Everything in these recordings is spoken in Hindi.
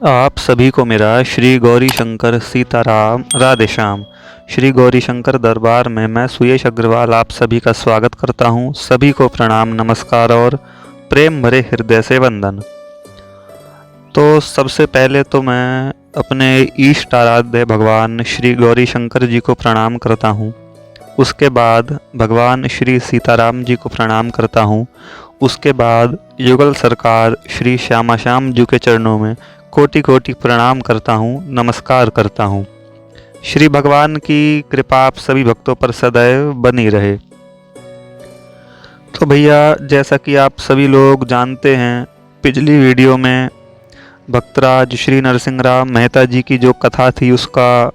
आप सभी को मेरा श्री गौरी शंकर सीताराम राधे श्याम। श्री गौरी शंकर दरबार में मैं सुयश अग्रवाल आप सभी का स्वागत करता हूं। सभी को प्रणाम, नमस्कार और प्रेम भरे हृदय से वंदन। तो सबसे पहले तो मैं अपने इष्ट आराध्य भगवान श्री गौरी शंकर जी को प्रणाम करता हूं। उसके बाद भगवान श्री सीताराम जी को प्रणाम करता हूं। उसके बाद युगल सरकार श्री श्यामा श्याम जी के चरणों में कोटि कोटि प्रणाम करता हूँ, नमस्कार करता हूँ। श्री भगवान की कृपा आप सभी भक्तों पर सदैव बनी रहे। तो भैया, जैसा कि आप सभी लोग जानते हैं, पिछली वीडियो में भक्तराज श्री नरसिंह राम मेहता जी की जो कथा थी उसका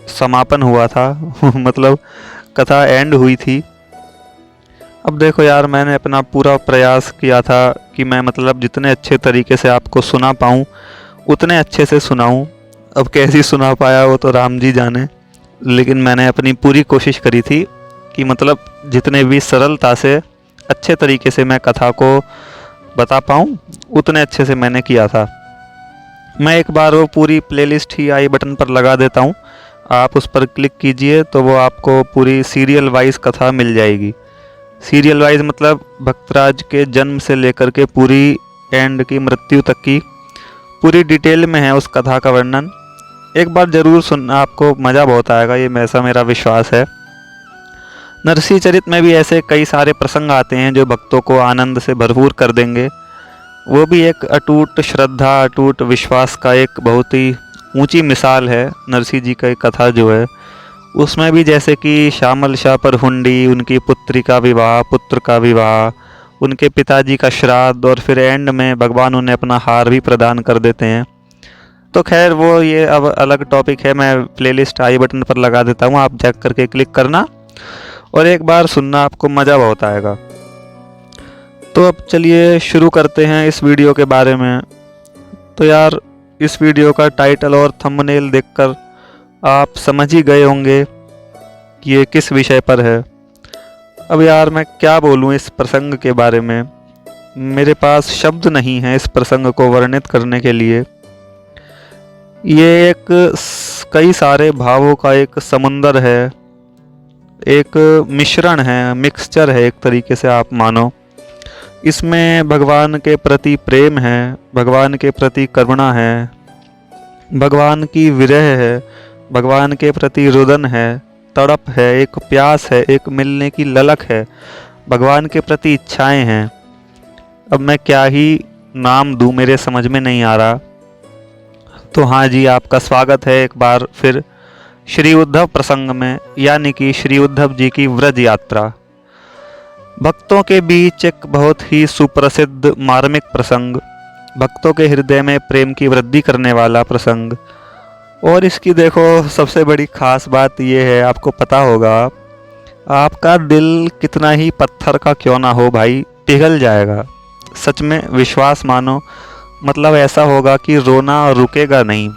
समापन हुआ था मतलब कथा एंड हुई थी। अब देखो यार, मैंने अपना पूरा प्रयास किया था कि मैं जितने अच्छे तरीके से आपको सुना पाऊँ उतने अच्छे से सुनाऊं। अब कैसी सुना पाया वो तो राम जी जाने, लेकिन मैंने अपनी पूरी कोशिश करी थी कि जितने भी सरलता से अच्छे तरीके से मैं कथा को बता पाऊं उतने अच्छे से मैंने किया था। मैं एक बार वो पूरी प्लेलिस्ट ही आई बटन पर लगा देता हूं, आप उस पर क्लिक कीजिए तो वो आपको पूरी सीरियल वाइज कथा मिल जाएगी। सीरियल वाइज भक्तराज के जन्म से लेकर के पूरी एंड की मृत्यु तक की पूरी डिटेल में है उस कथा का वर्णन। एक बार ज़रूर सुनना, आपको मज़ा बहुत आएगा, ये ऐसा मेरा विश्वास है। नरसिंह चरित में भी ऐसे कई सारे प्रसंग आते हैं जो भक्तों को आनंद से भरपूर कर देंगे। वो भी एक अटूट श्रद्धा, अटूट विश्वास का एक बहुत ही ऊंची मिसाल है। नरसिंह जी का एक कथा जो है उसमें भी जैसे कि श्यामल शाह पर हुंडी, उनकी पुत्री का विवाह, पुत्र का विवाह, उनके पिताजी का श्राद्ध और फिर एंड में भगवान उन्हें अपना हार भी प्रदान कर देते हैं। तो खैर वो ये अब अलग टॉपिक है। मैं प्लेलिस्ट आई बटन पर लगा देता हूँ, आप चेक करके क्लिक करना और एक बार सुनना, आपको मज़ा बहुत आएगा। तो अब चलिए शुरू करते हैं इस वीडियो के बारे में। तो यार, इस वीडियो का टाइटल और थंबनेल देखकर आप समझ ही गए होंगे कि ये किस विषय पर है। अब यार, मैं क्या बोलूँ इस प्रसंग के बारे में, मेरे पास शब्द नहीं है इस प्रसंग को वर्णित करने के लिए। ये एक कई सारे भावों का एक समुंदर है, एक मिश्रण है, मिक्सचर है एक तरीके से आप मानो। इसमें भगवान के प्रति प्रेम है, भगवान के प्रति करुणा है, भगवान की विरह है, भगवान के प्रति रुदन है, तड़प है, एक प्यास है, एक मिलने की ललक है, भगवान के प्रति इच्छाएं हैं। अब मैं क्या ही नाम दूं, मेरे समझ में नहीं आ रहा। तो हाँ जी, आपका स्वागत है एक बार फिर श्री उद्धव प्रसंग में, यानी कि श्री उद्धव जी की व्रज यात्रा। भक्तों के बीच एक बहुत ही सुप्रसिद्ध मार्मिक प्रसंग, भक्तों के हृदय में प्रेम की वृद्धि करने वाला प्रसंग। और इसकी देखो सबसे बड़ी खास बात यह है, आपको पता होगा, आपका दिल कितना ही पत्थर का क्यों ना हो भाई, पिघल जाएगा। सच में विश्वास मानो, ऐसा होगा कि रोना रुकेगा नहीं।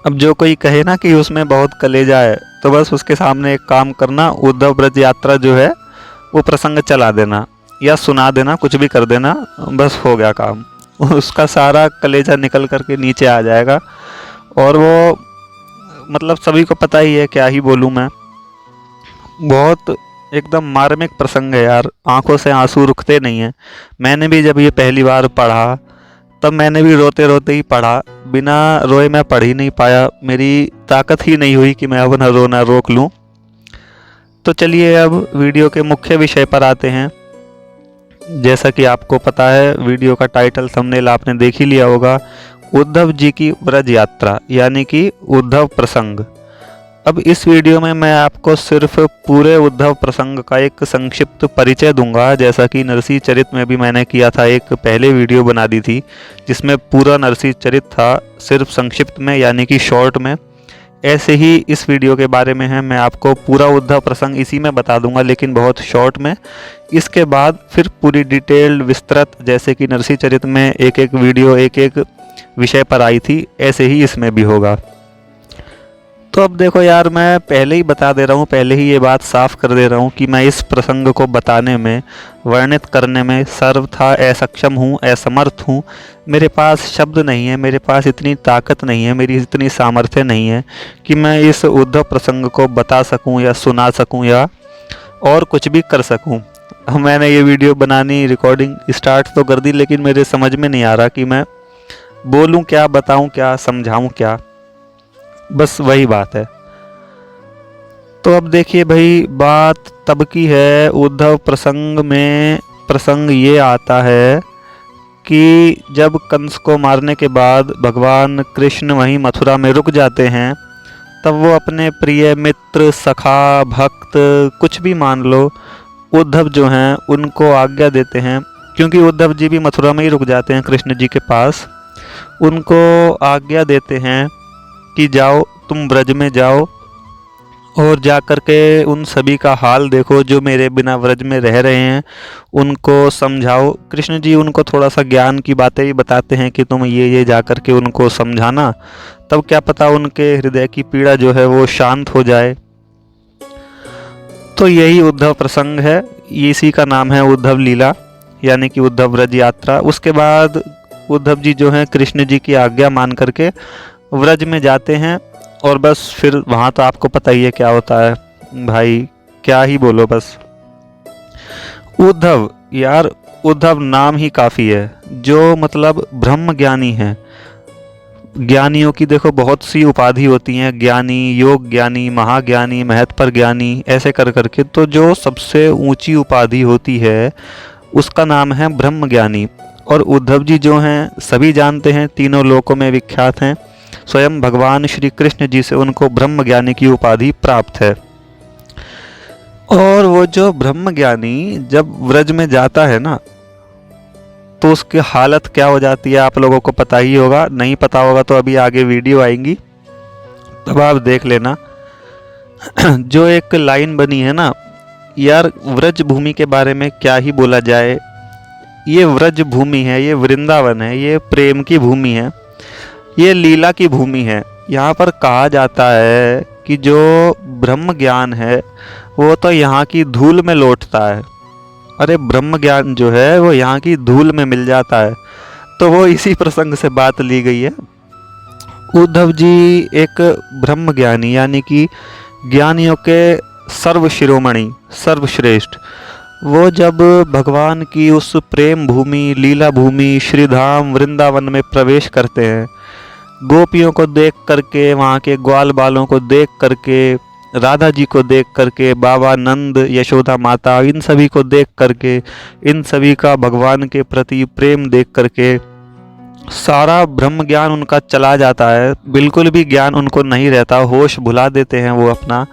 अब जो कोई कहे ना कि उसमें बहुत कलेजा है, तो बस उसके सामने एक काम करना, उद्धव ब्रज यात्रा जो है वो प्रसंग चला देना या सुना देना, कुछ भी कर देना, बस हो गया काम। उसका सारा कलेजा निकल करके नीचे आ जाएगा। और वो सभी को पता ही है, क्या ही बोलूँ मैं, बहुत एकदम मार्मिक प्रसंग है यार, आंखों से आंसू रुकते नहीं हैं। मैंने भी जब ये पहली बार पढ़ा तब मैंने भी रोते रोते ही पढ़ा, बिना रोए मैं पढ़ ही नहीं पाया, मेरी ताकत ही नहीं हुई कि मैं अपना रोना रोक लूँ। तो चलिए अब वीडियो के मुख्य विषय पर आते हैं। जैसा कि आपको पता है, वीडियो का टाइटल थंबनेल आपने देख ही लिया होगा, उद्धव जी की व्रज यात्रा यानी कि उद्धव प्रसंग। अब इस वीडियो में मैं आपको सिर्फ पूरे उद्धव प्रसंग का एक संक्षिप्त परिचय दूंगा, जैसा कि नरसिंह चरित में भी मैंने किया था। एक पहले वीडियो बना दी थी जिसमें पूरा नरसिंह चरित था, सिर्फ संक्षिप्त में यानी कि शॉर्ट में। ऐसे ही इस वीडियो के बारे में है, मैं आपको पूरा उद्धव प्रसंग इसी में बता दूंगा, लेकिन बहुत शॉर्ट में। इसके बाद फिर पूरी डिटेल्ड विस्तृत, जैसे कि नरसिंह चरित में एक एक वीडियो एक एक विषय पर आई थी, ऐसे ही इसमें भी होगा। तो अब देखो यार, मैं पहले ही बता दे रहा हूँ, पहले ही ये बात साफ कर दे रहा हूँ कि मैं इस प्रसंग को बताने में, वर्णित करने में सर्वथा असक्षम हूँ, असमर्थ हूँ। मेरे पास शब्द नहीं है, मेरे पास इतनी ताकत नहीं है, मेरी इतनी सामर्थ्य नहीं है कि मैं इस उद्धव प्रसंग को बता सकूँ या सुना सकूँ या और कुछ भी कर सकूँ। मैंने ये वीडियो बनानी, रिकॉर्डिंग स्टार्ट तो कर दी, लेकिन मेरे समझ में नहीं आ रहा कि मैं बोलूँ क्या, बताऊँ क्या, समझाऊँ क्या। बस वही बात है। तो अब देखिए भाई, बात तब की है, उद्धव प्रसंग में प्रसंग ये आता है कि जब कंस को मारने के बाद भगवान कृष्ण वहीं मथुरा में रुक जाते हैं, तब वो अपने प्रिय मित्र, सखा, भक्त, कुछ भी मान लो, उद्धव जो हैं उनको आज्ञा देते हैं, क्योंकि उद्धव जी भी मथुरा में ही रुक जाते हैं कृष्ण जी के पास। उनको आज्ञा देते हैं कि जाओ, तुम ब्रज में जाओ और जा कर के उन सभी का हाल देखो जो मेरे बिना व्रज में रह रहे हैं, उनको समझाओ। कृष्ण जी उनको थोड़ा सा ज्ञान की बातें भी बताते हैं कि तुम ये जा कर के उनको समझाना, तब क्या पता उनके हृदय की पीड़ा जो है वो शांत हो जाए। तो यही उद्धव प्रसंग है, इसी का नाम है उद्धव लीला, यानी कि उद्धव व्रज यात्रा। उसके बाद उद्धव जी जो हैं कृष्ण जी की आज्ञा मान करके व्रज में जाते हैं, और बस फिर वहाँ तो आपको पता ही है क्या होता है भाई, क्या ही बोलो बस। उद्धव, यार उद्धव नाम ही काफ़ी है, जो मतलब ब्रह्म ज्ञानी है। ज्ञानियों की देखो बहुत सी उपाधि होती हैं, ज्ञानी, योग ज्ञानी, महाज्ञानी, महत्पर ज्ञानी, ऐसे कर करके। तो जो सबसे ऊंची उपाधि होती है उसका नाम है ब्रह्म ज्ञानी। और उद्धव जी जो हैं सभी जानते हैं, तीनों लोकों में विख्यात हैं। स्वयं भगवान श्री कृष्ण जी से उनको ब्रह्म ज्ञानी की उपाधि प्राप्त है। और वो जो ब्रह्म ज्ञानी जब व्रज में जाता है ना, तो उसकी हालत क्या हो जाती है आप लोगों को पता ही होगा, नहीं पता होगा तो अभी आगे वीडियो आएंगी तब आप देख लेना। जो एक लाइन बनी है ना यार, व्रज भूमि के बारे में क्या ही बोला जाए। ये व्रज भूमि है, ये वृंदावन है, ये प्रेम की भूमि है, ये लीला की भूमि है। यहाँ पर कहा जाता है कि जो ब्रह्म ज्ञान है वो तो यहाँ की धूल में लौटता है। अरे ब्रह्म ज्ञान जो है वो यहाँ की धूल में मिल जाता है। तो वो इसी प्रसंग से बात ली गई है। उद्धव जी एक ब्रह्म ज्ञानी, यानी कि ज्ञानियों के सर्व शिरोमणि, सर्वश्रेष्ठ, वो जब भगवान की उस प्रेम भूमि, लीला भूमि, श्रीधाम वृंदावन में प्रवेश करते हैं, गोपियों को देख करके, वहाँ के ग्वाल बालों को देख करके, राधा जी को देख करके, बाबा नंद, यशोदा माता, इन सभी को देख करके, इन सभी का भगवान के प्रति प्रेम देख करके सारा ब्रह्म ज्ञान उनका चला जाता है। बिल्कुल भी ज्ञान उनको नहीं रहता, होश भुला देते हैं वो अपना,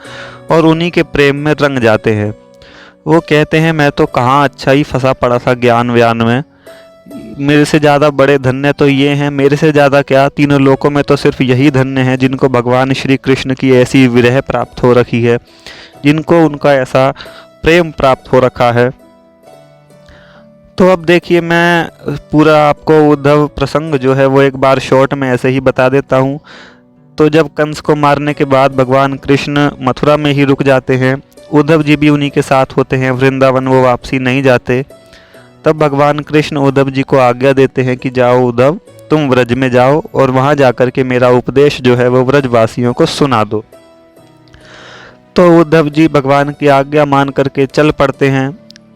और उन्हीं के प्रेम में रंग जाते हैं। वो कहते हैं मैं तो कहाँ अच्छा ही फंसा पड़ा था ज्ञान व्यान में, मेरे से ज़्यादा बड़े धन्य तो ये हैं, मेरे से ज़्यादा क्या, तीनों लोकों में तो सिर्फ यही धन्य हैं जिनको भगवान श्री कृष्ण की ऐसी विरह प्राप्त हो रखी है, जिनको उनका ऐसा प्रेम प्राप्त हो रखा है। तो अब देखिए, मैं पूरा आपको उद्धव प्रसंग जो है वो एक बार शॉर्ट में ऐसे ही बता देता हूँ। तो जब कंस को मारने के बाद भगवान कृष्ण मथुरा में ही रुक जाते हैं, उद्धव जी भी उन्हीं के साथ होते हैं, वृंदावन वो वापसी नहीं जाते। तब भगवान कृष्ण उद्धव जी को आज्ञा देते हैं कि जाओ उद्धव, तुम व्रज में जाओ और वहाँ जाकर के मेरा उपदेश जो है वो व्रजवासियों को सुना दो। तो उद्धव जी भगवान की आज्ञा मान करके चल पड़ते हैं,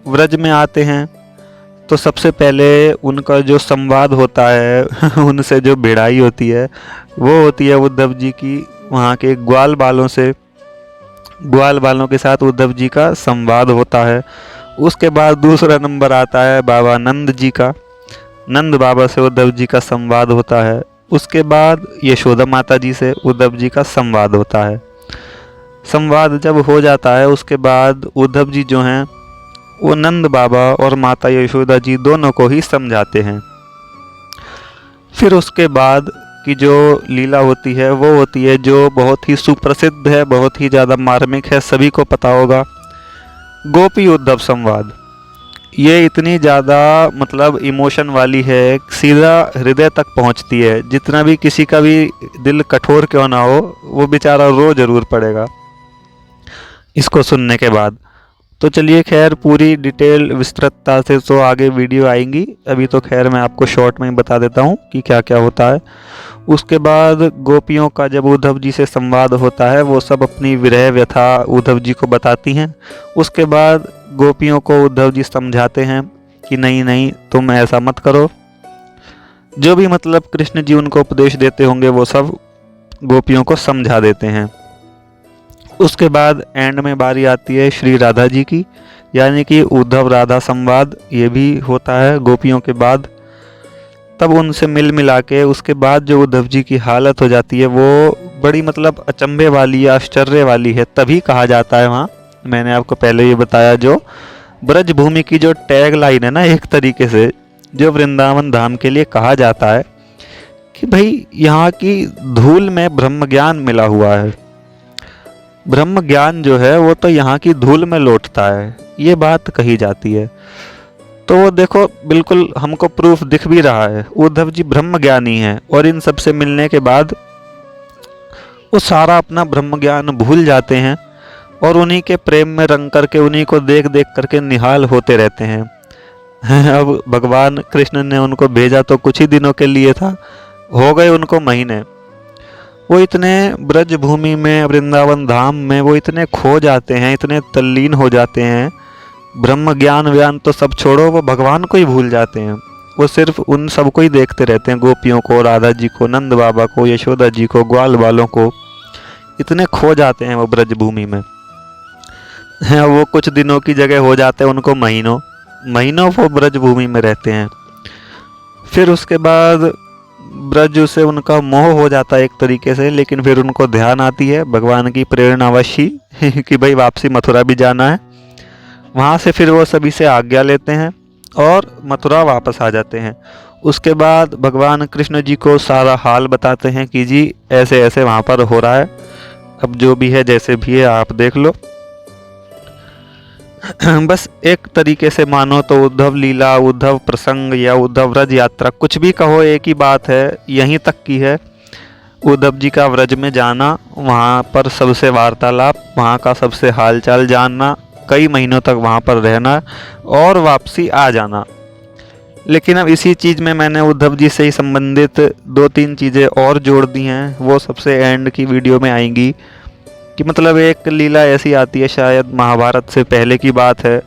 व्रज में आते हैं। तो सबसे पहले उनका जो संवाद होता है उनसे जो भिड़ाई होती है वो होती है उद्धव जी की वहाँ के ग्वाल बालों से। ग्वाल बालों के साथ उद्धव जी का संवाद होता है। उसके बाद दूसरा नंबर आता है बाबा नंद जी का, नंद बाबा से उद्धव जी का संवाद होता है। उसके बाद यशोदा माता जी से उद्धव जी का संवाद होता है। संवाद जब हो जाता है उसके बाद उद्धव जी जो हैं वो नंद बाबा और माता यशोदा जी दोनों को ही समझाते हैं। फिर उसके बाद की जो लीला होती है वो होती है जो बहुत ही सुप्रसिद्ध है, बहुत ही ज़्यादा मार्मिक है, सभी को पता होगा, गोपी उद्धव संवाद। ये इतनी ज़्यादा मतलब इमोशन वाली है, सीधा हृदय तक पहुंचती है। जितना भी किसी का भी दिल कठोर क्यों ना हो, वो बेचारा रो जरूर पड़ेगा इसको सुनने के बाद। तो चलिए खैर, पूरी डिटेल विस्तृतता से तो आगे वीडियो आएंगी, अभी तो खैर मैं आपको शॉर्ट में ही बता देता हूँ कि क्या क्या होता है। उसके बाद गोपियों का जब उद्धव जी से संवाद होता है, वो सब अपनी विरह व्यथा उद्धव जी को बताती हैं। उसके बाद गोपियों को उद्धव जी समझाते हैं कि नहीं नहीं, तुम ऐसा मत करो। जो भी मतलब कृष्ण जी उनको उपदेश देते होंगे वो सब गोपियों को समझा देते हैं। उसके बाद एंड में बारी आती है श्री राधा जी की, यानी कि उद्धव राधा संवाद, ये भी होता है गोपियों के बाद। तब उनसे मिल मिला के उसके बाद जो उद्धव जी की हालत हो जाती है वो बड़ी मतलब अचंभे वाली या आश्चर्य वाली है। तभी कहा जाता है वहाँ, मैंने आपको पहले ये बताया, जो ब्रज भूमि की जो टैग लाइन है ना, एक तरीके से जो वृंदावन धाम के लिए कहा जाता है कि भाई यहाँ की धूल में ब्रह्म ज्ञान मिला हुआ है। ब्रह्म ज्ञान जो है वो तो यहाँ की धूल में लौटता है, ये बात कही जाती है। तो वो देखो बिल्कुल हमको प्रूफ दिख भी रहा है, उद्धव जी ब्रह्म ज्ञानी हैं और इन सब से मिलने के बाद वो सारा अपना ब्रह्म ज्ञान भूल जाते हैं और उन्हीं के प्रेम में रंग करके, उन्हीं को देख देख करके निहाल होते रहते हैं। अब भगवान कृष्ण ने उनको भेजा तो कुछ ही दिनों के लिए था, हो गए उनको महीने। वो इतने ब्रज भूमि में, वृंदावन धाम में वो इतने खो जाते हैं, इतने तल्लीन हो जाते हैं, ब्रह्म ज्ञान व्यान तो सब छोड़ो, वो भगवान को ही भूल जाते हैं। वो सिर्फ उन सबको ही देखते रहते हैं, गोपियों को, राधा जी को, नंद बाबा को, यशोदा जी को, ग्वाल वालों को। इतने खो जाते हैं वो ब्रज भूमि में। वो कुछ दिनों की जगह हो जाते हैं उनको महीनों महीनों वो ब्रज भूमि में रहते हैं। फिर उसके बाद ब्रज से उनका मोह हो जाता है एक तरीके से, लेकिन फिर उनको ध्यान आती है भगवान की प्रेरणावशी कि भाई वापसी मथुरा भी जाना है। वहाँ से फिर वो सभी से आज्ञा लेते हैं और मथुरा वापस आ जाते हैं। उसके बाद भगवान कृष्ण जी को सारा हाल बताते हैं कि जी ऐसे ऐसे वहाँ पर हो रहा है, अब जो भी है जैसे भी है आप देख लो। बस एक तरीके से मानो तो उद्धव लीला, उद्धव प्रसंग या उद्धव व्रज यात्रा, कुछ भी कहो एक ही बात है, यहीं तक की है। उद्धव जी का व्रज में जाना, वहाँ पर सबसे वार्तालाप, वहाँ का सबसे हालचाल जानना, कई महीनों तक वहाँ पर रहना और वापसी आ जाना। लेकिन अब इसी चीज़ में मैंने उद्धव जी से ही संबंधित 2-3 चीज़ें और जोड़ दी हैं, वो सबसे एंड की वीडियो में आएंगी। कि मतलब एक लीला ऐसी आती है, शायद महाभारत से पहले की बात है,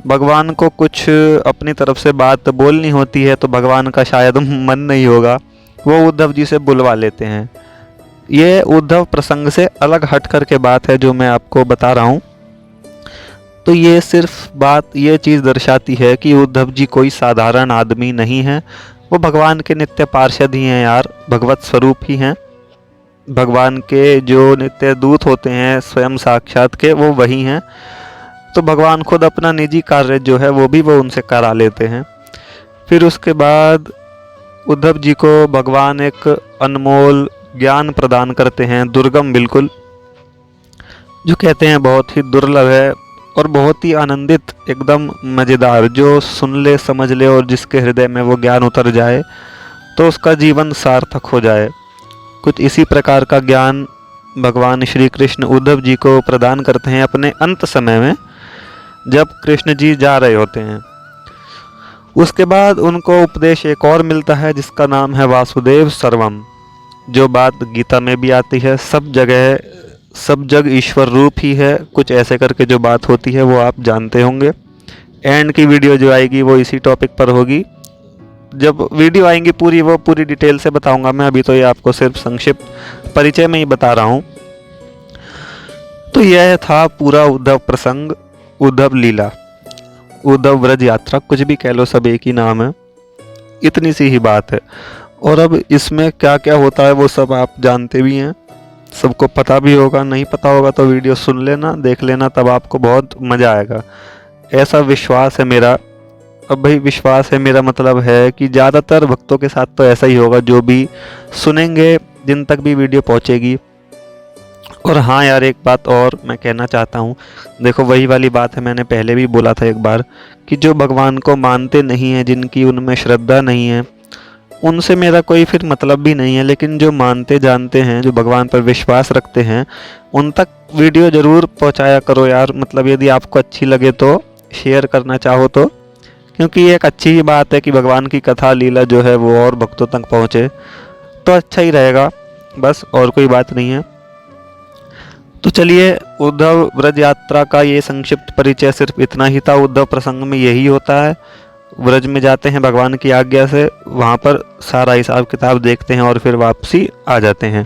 भगवान को कुछ अपनी तरफ से बात बोलनी होती है तो भगवान का शायद मन नहीं होगा, वो उद्धव जी से बुलवा लेते हैं। ये उद्धव प्रसंग से अलग हट कर के बात है जो मैं आपको बता रहा हूँ। तो ये सिर्फ बात ये चीज़ दर्शाती है कि उद्धव जी कोई साधारण आदमी नहीं है, वो भगवान के नित्य पार्षद ही हैं यार, भगवत स्वरूप ही हैं। भगवान के जो नित्य दूत होते हैं स्वयं साक्षात के, वो वही हैं। तो भगवान खुद अपना निजी कार्य जो है वो भी वो उनसे करा लेते हैं। फिर उसके बाद उद्धव जी को भगवान एक अनमोल ज्ञान प्रदान करते हैं, दुर्गम बिल्कुल, जो कहते हैं बहुत ही दुर्लभ है और बहुत ही आनंदित, एकदम मज़ेदार, जो सुन ले समझ ले और जिसके हृदय में वो ज्ञान उतर जाए तो उसका जीवन सार्थक हो जाए। कुछ इसी प्रकार का ज्ञान भगवान श्री कृष्ण उद्धव जी को प्रदान करते हैं अपने अंत समय में, जब कृष्ण जी जा रहे होते हैं। उसके बाद उनको उपदेश एक और मिलता है जिसका नाम है वासुदेव सर्वम, जो बात गीता में भी आती है, सब जगह सब जग ईश्वर रूप ही है, कुछ ऐसे करके जो बात होती है वो आप जानते होंगे। एंड की वीडियो जो आएगी वो इसी टॉपिक पर होगी, जब वीडियो आएंगी पूरी वो पूरी डिटेल से बताऊंगा मैं, अभी तो ये आपको सिर्फ संक्षिप्त परिचय में ही बता रहा हूँ। तो यह था पूरा उद्धव प्रसंग, उद्धव लीला, उद्धव व्रज यात्रा, कुछ भी कह लो, सब एक ही नाम है, इतनी सी ही बात है। और अब इसमें क्या क्या होता है वो सब आप जानते भी हैं, सबको पता भी होगा, नहीं पता होगा तो वीडियो सुन लेना, देख लेना, तब आपको बहुत मज़ा आएगा, ऐसा विश्वास है मेरा। अब भाई विश्वास है मेरा मतलब है कि ज़्यादातर भक्तों के साथ तो ऐसा ही होगा, जो भी सुनेंगे, जिन तक भी वीडियो पहुँचेगी और हाँ यार, एक बात और मैं कहना चाहता हूँ। देखो, वही वाली बात है, मैंने पहले भी बोला था एक बार कि जो भगवान को मानते नहीं हैं, जिनकी उनमें श्रद्धा नहीं है, उनसे मेरा कोई फिर मतलब भी नहीं है। लेकिन जो मानते जानते हैं, जो भगवान पर विश्वास रखते हैं, उन तक वीडियो ज़रूर पहुंचाया करो यार। मतलब यदि आपको अच्छी लगे तो शेयर करना चाहो तो, क्योंकि ये एक अच्छी ही बात है कि भगवान की कथा लीला जो है वो और भक्तों तक पहुँचे, तो अच्छा ही रहेगा। बस, और कोई बात नहीं है। तो चलिए, उद्धव व्रज यात्रा का ये संक्षिप्त परिचय सिर्फ इतना ही था। उद्धव प्रसंग में यही होता है, व्रज में जाते हैं भगवान की आज्ञा से, वहाँ पर सारा हिसाब किताब देखते हैं और फिर वापसी आ जाते हैं।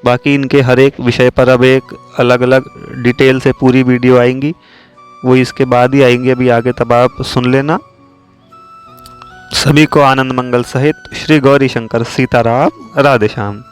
बाकी इनके हर एक विषय पर अब एक अलग अलग डिटेल से पूरी वीडियो आएंगी, वो इसके बाद ही आएंगी अभी आगे, तब आप सुन लेना। सभी को आनंद मंगल सहित श्री गौरी शंकर सीताराम, राधे श्याम।